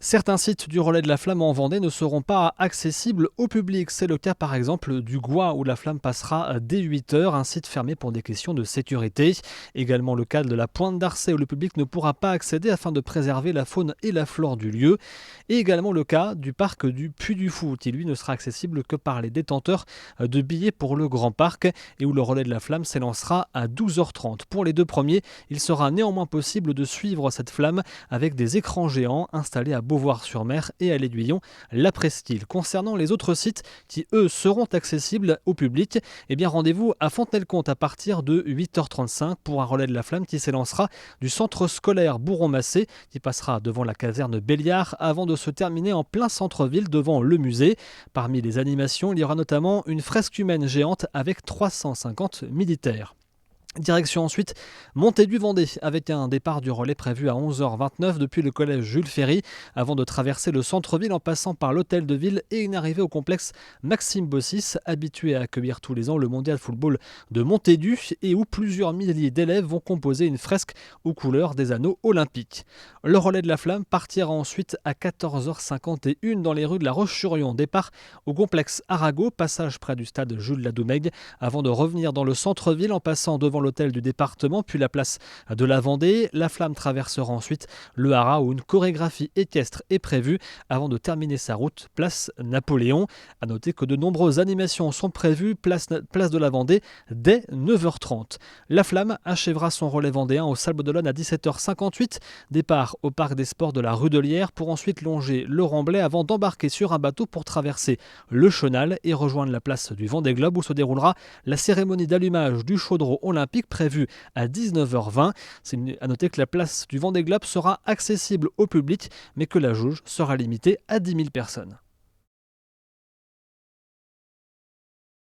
Certains sites du relais de la flamme en Vendée ne seront pas accessibles au public. C'est le cas par exemple du Gois où la flamme passera dès 8 heures, un site fermé pour des questions de sécurité. Également le cas de la Pointe d'Arcet où le public ne pourra pas accéder afin de préserver la faune et la flore du lieu. Et également le cas du parc du Puy du Fou qui lui ne sera accessible que par les détenteurs de billets pour le Grand Parc et où le relais de la flamme s'élancera à 12h30. Pour les deux premiers, il sera néanmoins possible de suivre cette flamme avec des écrans géants installés à Beauvoir-sur-Mer et à l'Aiguillon, la Presqu'île. Concernant les autres sites qui, eux, seront accessibles au public, eh bien rendez-vous à Fontenay-le-Comte à partir de 8h35 pour un relais de la flamme qui s'élancera du centre scolaire Bourron-Massé, qui passera devant la caserne Béliard avant de se terminer en plein centre-ville devant le musée. Parmi les animations, il y aura notamment une fresque humaine géante avec 350 militaires. Direction ensuite Montaigu-Vendée avec un départ du relais prévu à 11h29 depuis le collège Jules Ferry avant de traverser le centre-ville en passant par l'hôtel de ville et une arrivée au complexe Maxime Bossis, habitué à accueillir tous les ans le mondial football de Montaigu et où plusieurs milliers d'élèves vont composer une fresque aux couleurs des anneaux olympiques. Le relais de la flamme partira ensuite à 14h51 dans les rues de la Roche-sur-Yon, départ au complexe Arago, passage près du stade Jules Ladoumègue avant de revenir dans le centre-ville en passant devant l'hôtel du département, puis la place de la Vendée. La flamme traversera ensuite le Haras où une chorégraphie équestre est prévue avant de terminer sa route place Napoléon. A noter que de nombreuses animations sont prévues place de la Vendée dès 9h30. La flamme achèvera son relais vendéen au Sable d'Olonne à 17h58. Départ au parc des sports de la rue de Lierre pour ensuite longer le Remblai avant d'embarquer sur un bateau pour traverser le Chenal et rejoindre la place du Vendée Globe où se déroulera la cérémonie d'allumage du chaudron olympique prévu à 19h20. C'est à noter que la place du Vendée Globe sera accessible au public, mais que la jauge sera limitée à 10 000 personnes.